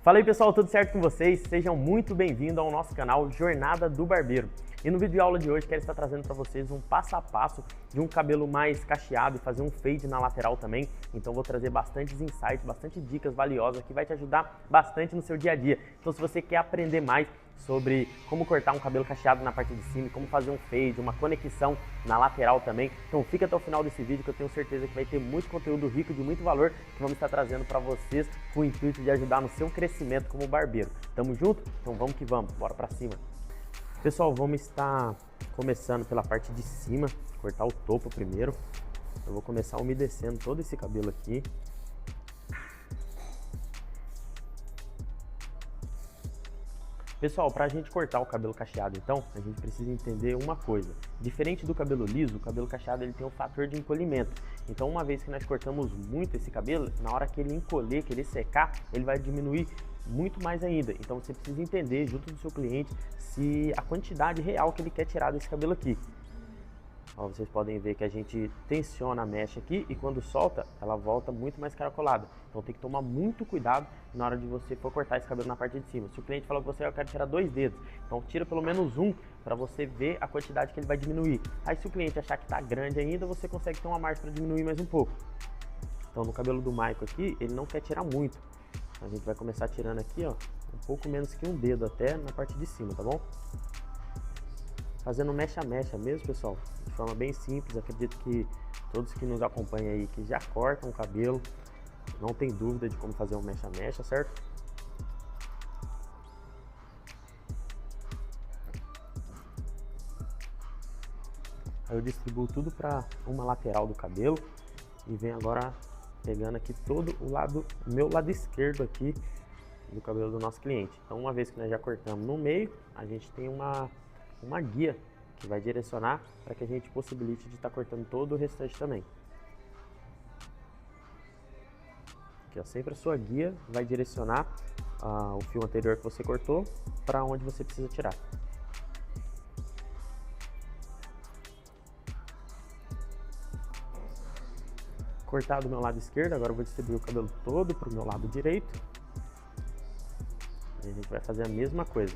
Fala aí pessoal, tudo certo com vocês? Sejam muito bem-vindos ao nosso canal Jornada do Barbeiro. E no vídeo aula de hoje quero estar trazendo para vocês um passo a passo de um cabelo mais cacheado e fazer um fade na lateral também. Então vou trazer bastantes insights, bastante dicas valiosas que vai te ajudar bastante no seu dia a dia. Então se você quer aprender mais sobre como cortar um cabelo cacheado na parte de cima, como fazer um fade, uma conexão na lateral também, então fica até o final desse vídeo que eu tenho certeza que vai ter muito conteúdo rico, de muito valor, que vamos estar trazendo para vocês com o intuito de ajudar no seu crescimento como barbeiro. Tamo junto? Então vamos que vamos, bora pra cima! Pessoal, vamos estar começando pela parte de cima, cortar o topo primeiro. Eu vou começar umedecendo todo esse cabelo aqui. Pessoal, para a gente cortar o cabelo cacheado, então, a gente precisa entender uma coisa. Diferente do cabelo liso, o cabelo cacheado ele tem um fator de encolhimento. Então, uma vez que nós cortamos muito esse cabelo, na hora que ele encolher, que ele secar, ele vai diminuir muito mais ainda. Então, você precisa entender, junto do seu cliente, se a quantidade real que ele quer tirar desse cabelo aqui. Ó, vocês podem ver que a gente tensiona a mecha aqui e quando solta, ela volta muito mais caracolada. Então tem que tomar muito cuidado na hora de você for cortar esse cabelo na parte de cima. Se o cliente falou que você quer tirar 2 dedos, então tira pelo menos um para você ver a quantidade que ele vai diminuir. Aí se o cliente achar que tá grande ainda, você consegue ter uma margem para diminuir mais um pouco. Então no cabelo do Michael aqui, ele não quer tirar muito. A gente vai começar tirando aqui, ó, um pouco menos que um dedo até na parte de cima, tá bom? Fazendo mecha a mecha mesmo, pessoal, de forma bem simples. Acredito que todos que nos acompanham aí, que já cortam o cabelo, não tem dúvida de como fazer um mecha a mecha, certo? Aí eu distribuo tudo para uma lateral do cabelo e venho agora pegando aqui todo o meu lado esquerdo aqui do cabelo do nosso cliente. Então, uma vez que nós já cortamos no meio, a gente tem uma guia que vai direcionar para que a gente possibilite de estar cortando todo o restante também. Aqui, ó, sempre a sua guia vai direcionar o fio anterior que você cortou para onde você precisa tirar. Cortado do meu lado esquerdo, agora eu vou distribuir o cabelo todo para o meu lado direito. E a gente vai fazer a mesma coisa.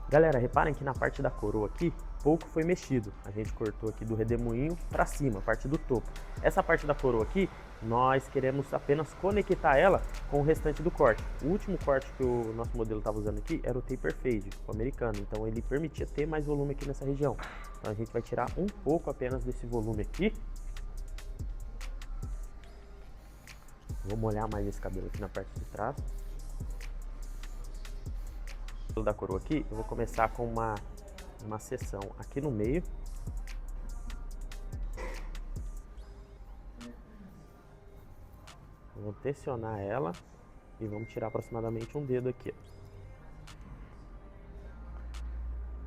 Galera, reparem que na parte da coroa aqui, pouco foi mexido. A gente cortou aqui do redemoinho para cima, a parte do topo. Essa parte da coroa aqui, nós queremos apenas conectar ela com o restante do corte. O último corte que o nosso modelo estava usando aqui era o taper fade, o americano. Então ele permitia ter mais volume aqui nessa região. Então a gente vai tirar um pouco apenas desse volume aqui. Vou molhar mais esse cabelo aqui na parte de trás. Da coroa aqui, eu vou começar com uma seção aqui no meio. Vou tensionar ela e vamos tirar aproximadamente um dedo aqui.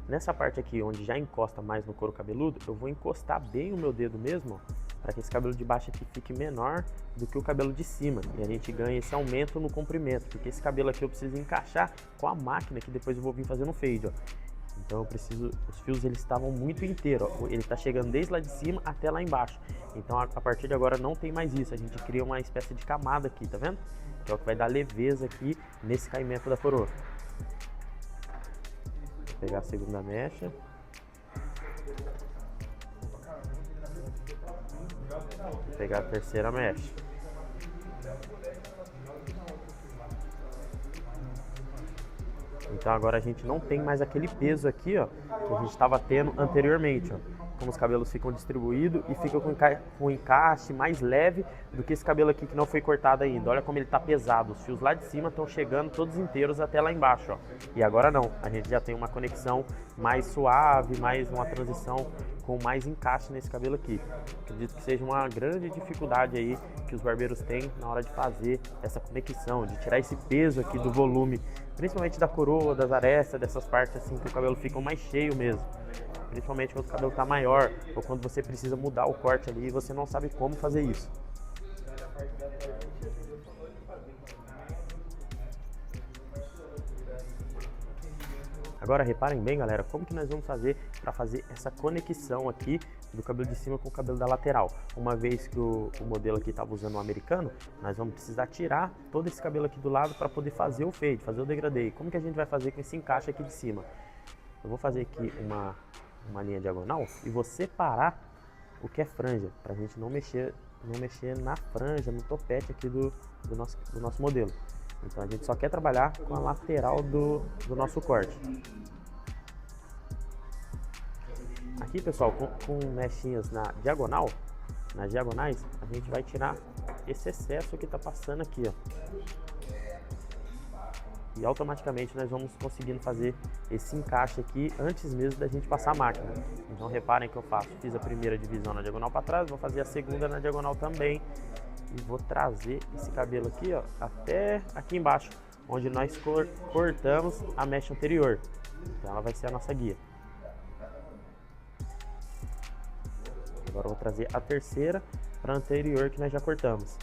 Nessa parte aqui, onde já encosta mais no couro cabeludo, eu vou encostar bem o meu dedo mesmo, para que esse cabelo de baixo aqui fique menor do que o cabelo de cima. E a gente ganha esse aumento no comprimento, porque esse cabelo aqui eu preciso encaixar com a máquina, que depois eu vou vir fazendo um fade, ó. Então eu preciso, os fios eles estavam muito inteiros, ó. Ele está chegando desde lá de cima até lá embaixo. Então a partir de agora não tem mais isso, a gente cria uma espécie de camada aqui, tá vendo? Que é o que vai dar leveza aqui nesse caimento da coroa. Vou pegar a segunda mecha. Vou pegar a terceira mecha. Então agora a gente não tem mais aquele peso aqui, ó, que a gente estava tendo anteriormente, ó. Como os cabelos ficam distribuídos e fica com um encaixe mais leve do que esse cabelo aqui que não foi cortado ainda. Olha como ele está pesado, os fios lá de cima estão chegando todos inteiros até lá embaixo, ó. E agora não, a gente já tem uma conexão mais suave, mais uma transição com mais encaixe nesse cabelo aqui. Acredito que seja uma grande dificuldade aí que os barbeiros têm na hora de fazer essa conexão, de tirar esse peso aqui do volume, principalmente da coroa, das arestas, dessas partes assim que o cabelo fica mais cheio mesmo. Principalmente quando o cabelo está maior ou quando você precisa mudar o corte ali e você não sabe como fazer isso. Agora reparem bem, galera, como que nós vamos fazer para fazer essa conexão aqui do cabelo de cima com o cabelo da lateral. Uma vez que o modelo aqui estava usando um americano, nós vamos precisar tirar todo esse cabelo aqui do lado para poder fazer o fade, fazer o degradê. Como que a gente vai fazer com esse encaixe aqui de cima? Eu vou fazer aqui uma linha diagonal e vou separar o que é franja, para a gente não mexer na franja, no topete aqui do nosso modelo. Então a gente só quer trabalhar com a lateral do nosso corte. Aqui, pessoal, com mechinhas nas diagonais, a gente vai tirar esse excesso que está passando aqui, ó. E automaticamente nós vamos conseguindo fazer esse encaixe aqui antes mesmo da gente passar a máquina. Então reparem que eu fiz a primeira divisão na diagonal para trás, vou fazer a segunda na diagonal também. E vou trazer esse cabelo aqui, ó, até aqui embaixo, onde nós cortamos a mecha anterior. Então ela vai ser a nossa guia. Agora eu vou trazer a terceira para a anterior que nós já cortamos.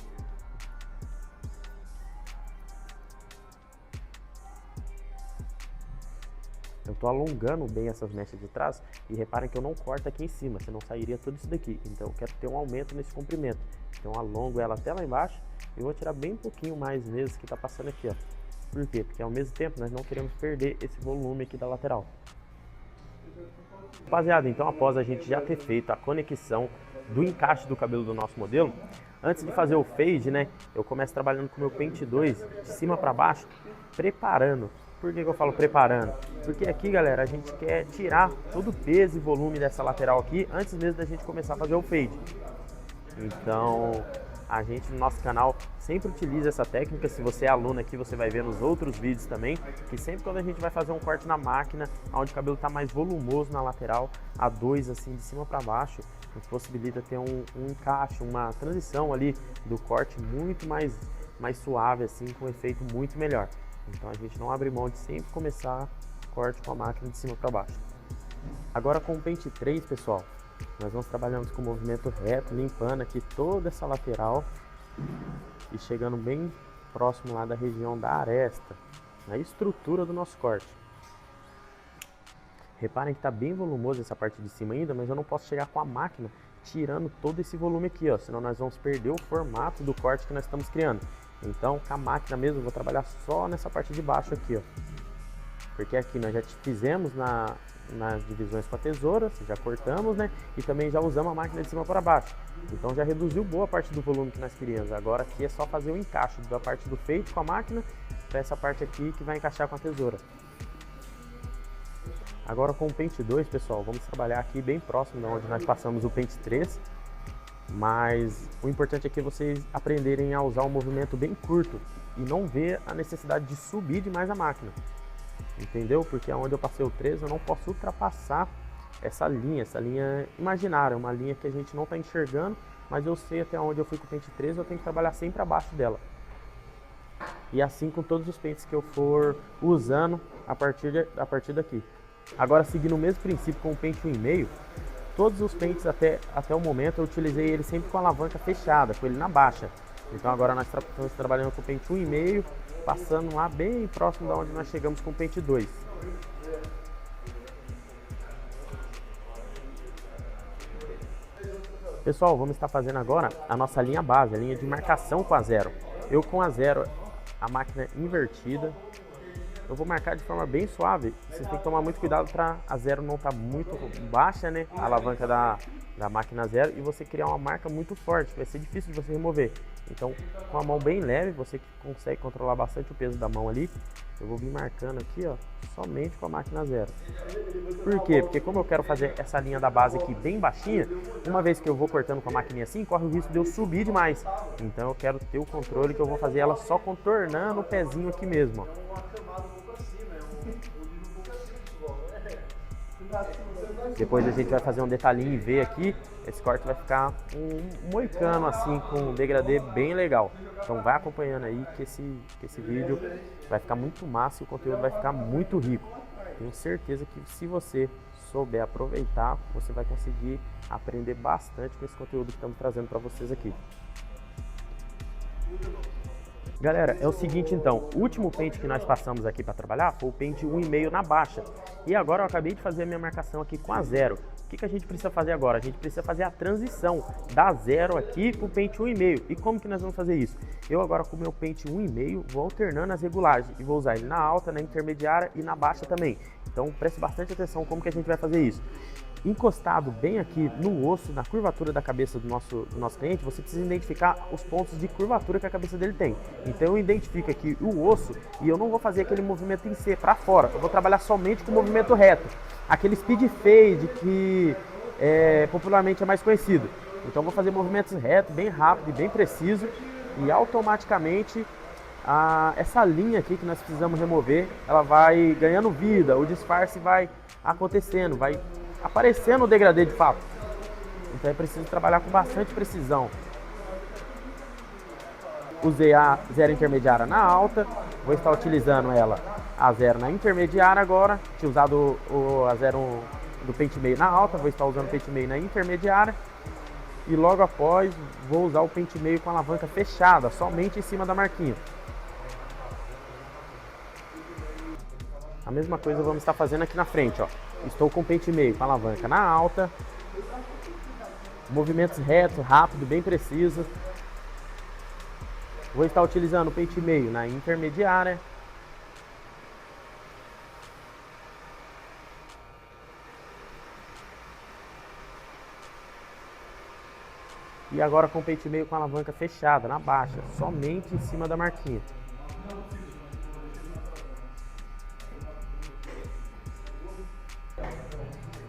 Eu estou alongando bem essas mechas de trás e reparem que eu não corto aqui em cima, senão sairia tudo isso daqui. Então eu quero ter um aumento nesse comprimento. Então eu alongo ela até lá embaixo e vou tirar bem pouquinho mais mesmo que está passando aqui, ó. Por quê? Porque ao mesmo tempo nós não queremos perder esse volume aqui da lateral. Rapaziada, então após a gente já ter feito a conexão do encaixe do cabelo do nosso modelo, antes de fazer o fade, né, eu começo trabalhando com o meu pente 2 de cima para baixo, preparando. Por que eu falo preparando? Porque aqui, galera, a gente quer tirar todo o peso e volume dessa lateral aqui antes mesmo da gente começar a fazer o fade. Então, a gente no nosso canal sempre utiliza essa técnica. Se você é aluno aqui, você vai ver nos outros vídeos também, que sempre quando a gente vai fazer um corte na máquina, onde o cabelo está mais volumoso na lateral, a 2 assim de cima para baixo, nos possibilita ter um encaixe, uma transição ali do corte muito mais suave, assim, com um efeito muito melhor. Então a gente não abre mão de sempre começar o corte com a máquina de cima para baixo. Agora com o pente 3, pessoal, nós vamos trabalhando com o movimento reto, limpando aqui toda essa lateral e chegando bem próximo lá da região da aresta, na estrutura do nosso corte. Reparem que está bem volumoso essa parte de cima ainda, mas eu não posso chegar com a máquina tirando todo esse volume aqui, ó, senão nós vamos perder o formato do corte que nós estamos criando. Então, com a máquina mesmo, eu vou trabalhar só nessa parte de baixo aqui, ó. Porque aqui nós já fizemos nas divisões com a tesoura, já cortamos, né? E também já usamos a máquina de cima para baixo. Então já reduziu boa parte do volume que nós queríamos. Agora aqui é só fazer o encaixe da parte do fade com a máquina para essa parte aqui que vai encaixar com a tesoura. Agora com o pente 2, pessoal, vamos trabalhar aqui bem próximo de onde nós passamos o pente 3. Mas o importante é que vocês aprenderem a usar um movimento bem curto e não ver a necessidade de subir demais a máquina, entendeu? Porque onde eu passei o 3 eu não posso ultrapassar essa linha imaginária, uma linha que a gente não está enxergando, mas eu sei até onde eu fui com o pente 3, eu tenho que trabalhar sempre abaixo dela. E assim com todos os pentes que eu for usando a partir daqui. Agora seguindo o mesmo princípio com o pente 1,5, todos os pentes até o momento eu utilizei ele sempre com a alavanca fechada, com ele na baixa. Então agora nós estamos trabalhando com o pente 1,5, passando lá bem próximo da onde nós chegamos com o pente 2. Pessoal, vamos estar fazendo agora a nossa linha base, a linha de marcação com a 0. Eu com a 0, a máquina invertida. Eu vou marcar de forma bem suave. Vocês têm que tomar muito cuidado para a 0 não estar muito baixa, né? A alavanca da máquina 0 e você criar uma marca muito forte. Vai ser difícil de você remover. Então, com a mão bem leve, você que consegue controlar bastante o peso da mão ali, eu vou vir marcando aqui, ó, somente com a máquina 0. Por quê? Porque como eu quero fazer essa linha da base aqui bem baixinha, uma vez que eu vou cortando com a maquininha assim, corre o risco de eu subir demais. Então eu quero ter o controle que eu vou fazer ela só contornando o pezinho aqui mesmo, ó. Depois a gente vai fazer um detalhinho em V aqui. Esse corte vai ficar um moicano assim, com um degradê bem legal. Então vai acompanhando aí que esse vídeo vai ficar muito massa e o conteúdo vai ficar muito rico. Tenho certeza que se você souber aproveitar, você vai conseguir aprender bastante com esse conteúdo que estamos trazendo para vocês aqui. Galera, é o seguinte então, o último pente que nós passamos aqui para trabalhar foi o pente 1,5 na baixa. E agora eu acabei de fazer a minha marcação aqui com a 0. O que a gente precisa fazer agora? A gente precisa fazer a transição da 0 aqui para o pente 1,5. E como que nós vamos fazer isso? Eu agora com o meu pente 1,5 vou alternando as regulagens e vou usar ele na alta, na intermediária e na baixa também. Então preste bastante atenção como que a gente vai fazer isso. Encostado bem aqui no osso, na curvatura da cabeça do nosso cliente, você precisa identificar os pontos de curvatura que a cabeça dele tem. Então eu identifico aqui o osso e eu não vou fazer aquele movimento em C para fora, eu vou trabalhar somente com o movimento reto, aquele speed fade que popularmente é mais conhecido. Então eu vou fazer movimentos retos, bem rápido e bem preciso, e automaticamente essa linha aqui que nós precisamos remover, ela vai ganhando vida, o disfarce vai acontecendo, vai aparecendo o degradê de fato. Então é preciso trabalhar com bastante precisão. Usei a 0 intermediária na alta, vou estar utilizando ela a 0 na intermediária agora. Tinha usado a 0 do pente meio na alta, vou estar usando o pente meio na intermediária. E logo após vou usar o pente meio com a alavanca fechada, somente em cima da marquinha. A mesma coisa vamos estar fazendo aqui na frente, ó. Estou com o pente meio com a alavanca na alta. Movimentos retos, rápido, bem preciso. Vou estar utilizando o pente meio na intermediária. E agora com o pente meio com a alavanca fechada, na baixa, somente em cima da marquinha.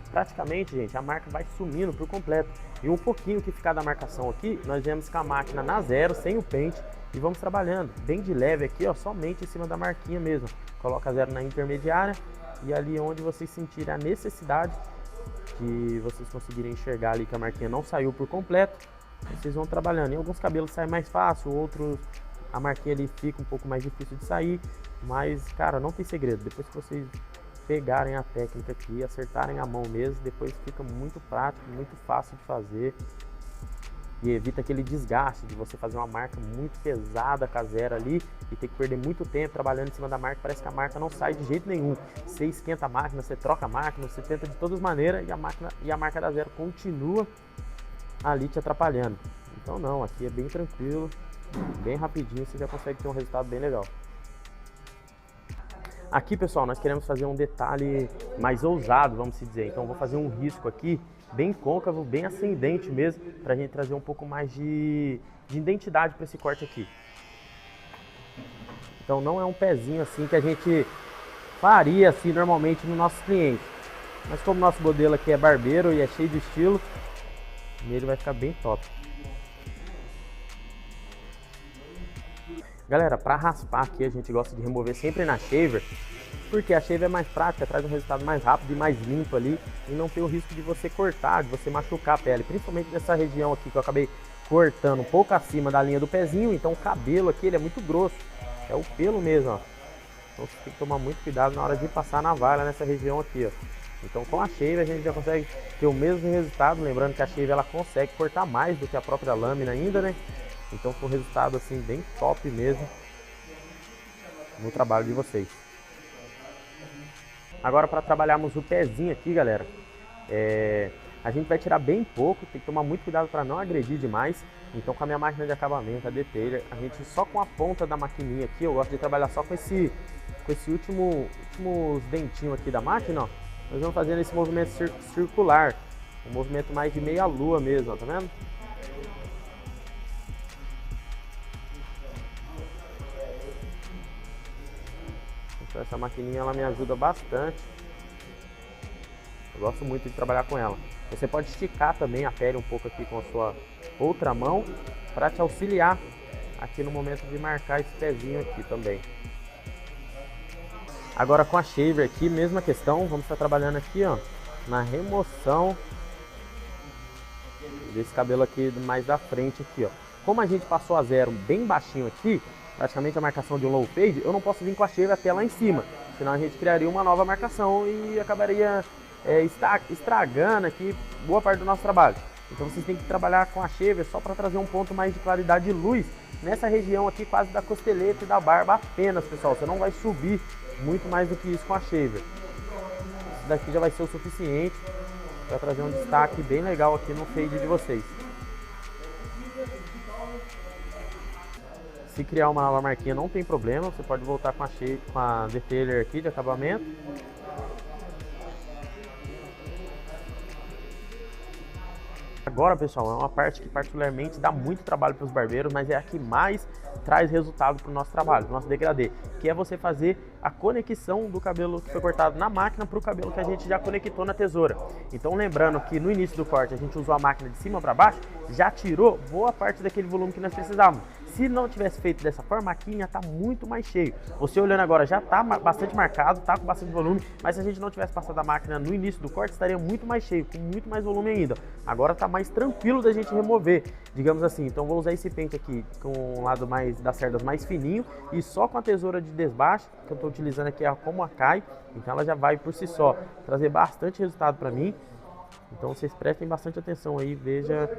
Praticamente, gente, a marca vai sumindo por completo. E um pouquinho que ficar da marcação aqui, nós viemos com a máquina na 0, sem o pente, e vamos trabalhando bem de leve aqui, ó, somente em cima da marquinha mesmo. Coloca 0 na intermediária e ali onde vocês sentirem a necessidade de vocês conseguirem enxergar ali que a marquinha não saiu por completo, vocês vão trabalhando. Em alguns cabelos sai mais fácil, outros a marquinha ali fica um pouco mais difícil de sair, mas cara, não tem segredo. Depois que vocês pegarem a técnica aqui, acertarem a mão mesmo, depois fica muito prático, muito fácil de fazer e evita aquele desgaste de você fazer uma marca muito pesada com a 0 ali e ter que perder muito tempo trabalhando em cima da marca. Parece que a marca não sai de jeito nenhum. Você esquenta a máquina, você troca a máquina, você tenta de todas as maneiras e a marca da 0 continua ali te atrapalhando. Então não, aqui é bem tranquilo, bem rapidinho, você já consegue ter um resultado bem legal. Aqui, pessoal, nós queremos fazer um detalhe mais ousado, vamos dizer. Então, vou fazer um risco aqui, bem côncavo, bem ascendente mesmo, para a gente trazer um pouco mais de identidade para esse corte aqui. Então, não é um pezinho assim que a gente faria assim normalmente no nosso cliente. Mas como o nosso modelo aqui é barbeiro e é cheio de estilo, nele vai ficar bem top. Galera, para raspar aqui a gente gosta de remover sempre na shaver, porque a shaver é mais prática, traz um resultado mais rápido e mais limpo ali e não tem o risco de você cortar, de você machucar a pele, principalmente nessa região aqui que eu acabei cortando um pouco acima da linha do pezinho, então o cabelo aqui ele é muito grosso, é o pelo mesmo, ó. Então você tem que tomar muito cuidado na hora de passar a navalha nessa região aqui, ó. Então com a shaver a gente já consegue ter o mesmo resultado, lembrando que a shaver ela consegue cortar mais do que a própria lâmina ainda, né? Então foi um resultado assim bem top mesmo no trabalho de vocês. Agora para trabalharmos o pezinho aqui, galera, a gente vai tirar bem pouco, tem que tomar muito cuidado para não agredir demais. Então com a minha máquina de acabamento, a detailer, a gente só com a ponta da maquininha aqui, eu gosto de trabalhar só com esse últimos dentinhos aqui da máquina, ó. Nós vamos fazendo esse movimento circular, um movimento mais de meia lua mesmo, ó, tá vendo? Então essa maquininha ela me ajuda bastante. Eu gosto muito de trabalhar com ela. Você pode esticar também a pele um pouco aqui com a sua outra mão para te auxiliar aqui no momento de marcar esse pezinho aqui também. Agora com a shaver aqui, mesma questão, vamos estar trabalhando aqui, ó, na remoção desse cabelo aqui mais da frente aqui, ó. Como a gente passou a 0 bem baixinho aqui, praticamente a marcação de um low fade, eu não posso vir com a shaver até lá em cima, senão a gente criaria uma nova marcação e acabaria estragando aqui boa parte do nosso trabalho. Então vocês têm que trabalhar com a shaver só para trazer um ponto mais de claridade de luz nessa região aqui quase da costeleta e da barba apenas, pessoal. Você não vai subir muito mais do que isso com a shaver. Isso daqui já vai ser o suficiente para trazer um destaque bem legal aqui no fade de vocês. Se criar uma nova marquinha não tem problema, você pode voltar com a detailer aqui de acabamento. Agora, pessoal, é uma parte que particularmente dá muito trabalho para os barbeiros, mas é a que mais traz resultado para o nosso trabalho, para o nosso degradê, que é você fazer a conexão do cabelo que foi cortado na máquina para o cabelo que a gente já conectou na tesoura. Então, lembrando que no início do corte a gente usou a máquina de cima para baixo, já tirou boa parte daquele volume que nós precisávamos. Se não tivesse feito dessa forma, aqui já está muito mais cheio. Você olhando agora já está bastante marcado, está com bastante volume, mas se a gente não tivesse passado a máquina no início do corte, estaria muito mais cheio, com muito mais volume ainda. Agora está mais tranquilo da gente remover, digamos assim. Então vou usar esse pente aqui com o lado das cerdas mais fininho e só com a tesoura de desbaixo, que eu estou utilizando aqui como a Akai. Então ela já vai por si só trazer bastante resultado para mim. Então vocês prestem bastante atenção aí, veja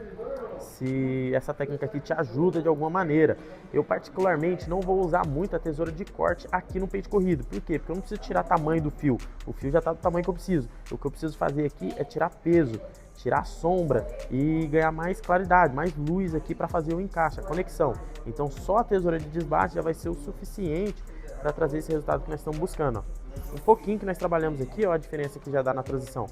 se essa técnica aqui te ajuda de alguma maneira. Eu particularmente não vou usar muito a tesoura de corte aqui no pente corrido. Por quê? Porque eu não preciso tirar tamanho do fio. O fio já está do tamanho que eu preciso. O que eu preciso fazer aqui é tirar peso, tirar sombra e ganhar mais claridade, mais luz aqui para fazer o encaixe, a conexão. Então só a tesoura de desbaste já vai ser o suficiente para trazer esse resultado que nós estamos buscando. Ó. Um pouquinho que nós trabalhamos aqui, ó, a diferença que já dá na transição.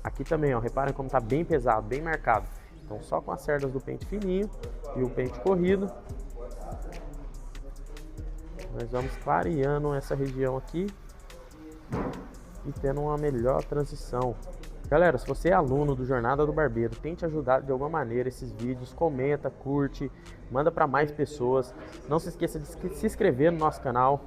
Aqui também, ó, reparem como está bem pesado, bem marcado. Então só com as cerdas do pente fininho e o pente corrido, nós vamos clareando essa região aqui e tendo uma melhor transição. Galera, se você é aluno do Jornada do Barbeiro, tente ajudar de alguma maneira esses vídeos, comenta, curte, manda para mais pessoas. Não se esqueça de se inscrever no nosso canal.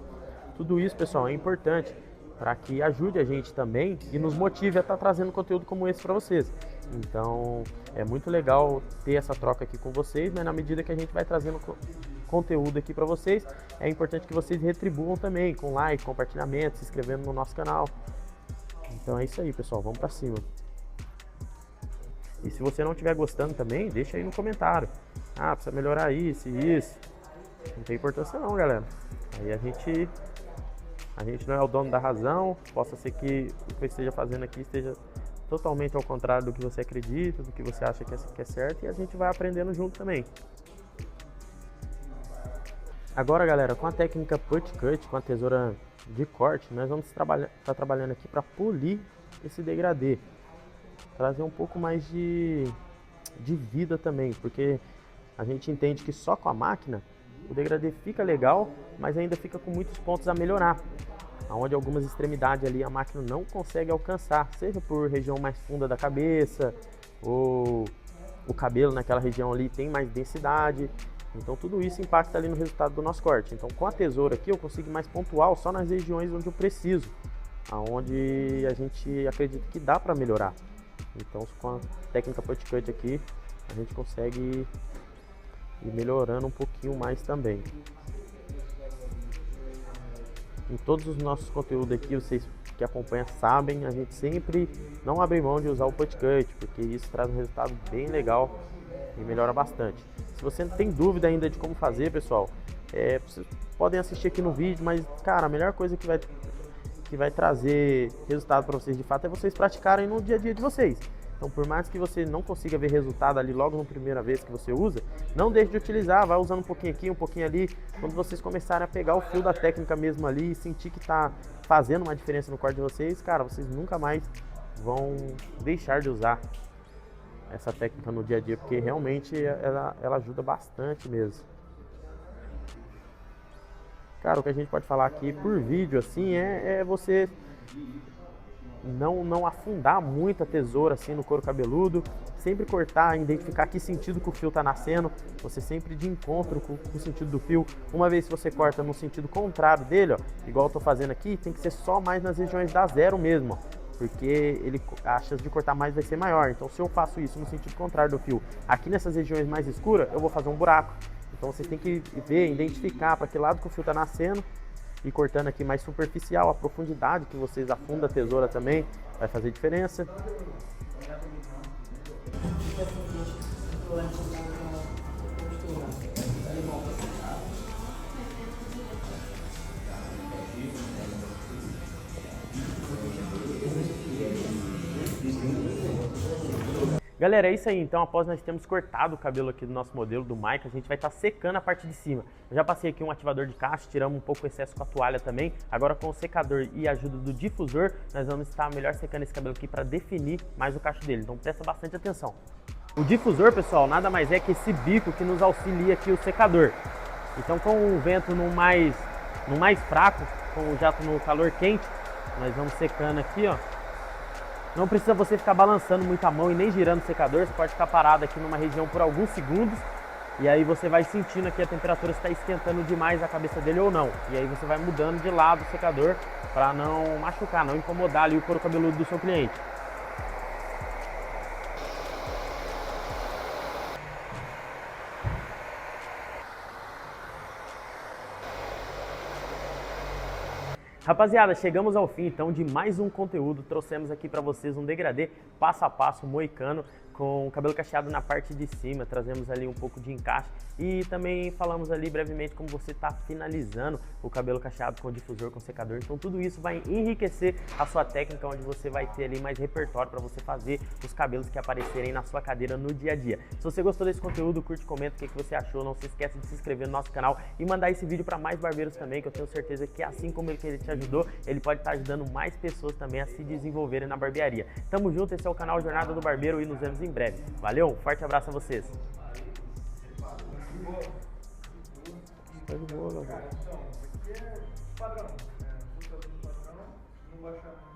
Tudo isso, pessoal, é importante para que ajude a gente também e nos motive a estar trazendo conteúdo como esse para vocês. Então é muito legal ter essa troca aqui com vocês, mas na medida que a gente vai trazendo conteúdo aqui para vocês, é importante que vocês retribuam também com like, compartilhamento, se inscrevendo no nosso canal. Então é isso aí, pessoal, vamos para cima. E se você não estiver gostando também, deixa aí no comentário. Ah, precisa melhorar isso e isso. Não tem importância não, galera. Aí a gente não é o dono da razão, possa ser que o que eu esteja fazendo aqui esteja totalmente ao contrário do que você acredita, do que você acha que é certo, e a gente vai aprendendo junto também. Agora, galera, com a técnica Put Cut, com a tesoura de corte, nós vamos estar trabalhando aqui para polir esse degradê, trazer um pouco mais de vida também, porque a gente entende que só com a máquina o degradê fica legal, mas ainda fica com muitos pontos a melhorar, onde algumas extremidades ali a máquina não consegue alcançar, seja por região mais funda da cabeça, ou o cabelo naquela região ali tem mais densidade. Então tudo isso impacta ali no resultado do nosso corte. Então com a tesoura aqui eu consigo mais pontual só nas regiões onde eu preciso, aonde a gente acredita que dá para melhorar. Então com a técnica Put Cut aqui a gente consegue ir melhorando um pouquinho mais também. Em todos os nossos conteúdos aqui, vocês que acompanham sabem, a gente sempre não abre mão de usar o Put Cut, porque isso traz um resultado bem legal e melhora bastante. Se você não tem dúvida ainda de como fazer, pessoal, vocês podem assistir aqui no vídeo, mas cara, a melhor coisa que vai trazer resultado para vocês de fato é vocês praticarem no dia a dia de vocês. Então, por mais que você não consiga ver resultado ali logo na primeira vez que você usa, não deixe de utilizar, vai usando um pouquinho aqui, um pouquinho ali. Quando vocês começarem a pegar o fio da técnica mesmo ali e sentir que está fazendo uma diferença no corte de vocês, cara, vocês nunca mais vão deixar de usar essa técnica no dia a dia, porque realmente ela ajuda bastante mesmo. Cara, o que a gente pode falar aqui por vídeo assim é você não afundar muito a tesoura assim no couro cabeludo, sempre cortar, identificar que sentido que o fio está nascendo, você sempre de encontro com o sentido do fio. Uma vez que você corta no sentido contrário dele, ó, igual eu tô fazendo aqui, tem que ser só mais nas regiões da zero mesmo, ó, porque a chance de cortar mais vai ser maior. Então se eu faço isso no sentido contrário do fio, aqui nessas regiões mais escuras, eu vou fazer um buraco. Então você tem que ver, identificar para que lado que o fio está nascendo, e cortando aqui mais superficial, a profundidade que vocês afundam a tesoura também vai fazer diferença. Galera, é isso aí. Então, após nós termos cortado o cabelo aqui do nosso modelo, do Mike, a gente vai estar secando a parte de cima. Eu já passei aqui um ativador de cacho, tiramos um pouco o excesso com a toalha também. Agora, com o secador e a ajuda do difusor, nós vamos estar melhor secando esse cabelo aqui para definir mais o cacho dele. Então, presta bastante atenção. O difusor, pessoal, nada mais é que esse bico que nos auxilia aqui o secador. Então, com o vento no mais fraco, com o jato no calor quente, nós vamos secando aqui, ó. Não precisa você ficar balançando muito a mão e nem girando o secador, você pode ficar parado aqui numa região por alguns segundos e aí você vai sentindo aqui a temperatura se está esquentando demais a cabeça dele ou não. E aí você vai mudando de lado o secador para não machucar, não incomodar ali o couro cabeludo do seu cliente. Rapaziada, chegamos ao fim então de mais um conteúdo. Trouxemos aqui para vocês um degradê passo a passo moicano com o cabelo cacheado na parte de cima. Trazemos ali um pouco de encaixe e também falamos ali brevemente como você está finalizando o cabelo cacheado com difusor, com secador. Então tudo isso vai enriquecer a sua técnica, onde você vai ter ali mais repertório para você fazer os cabelos que aparecerem na sua cadeira no dia a dia. Se você gostou desse conteúdo, curte, comenta o que você achou. Não se esqueça de se inscrever no nosso canal e mandar esse vídeo para mais barbeiros também, que eu tenho certeza que assim como ele te ajudou, ele pode estar ajudando mais pessoas também a se desenvolverem na barbearia. Tamo junto, esse é o canal Jornada do Barbeiro e nos vemos em breve. Valeu, um forte abraço a vocês. Tá de boa, galera. Padrão. Não baixar.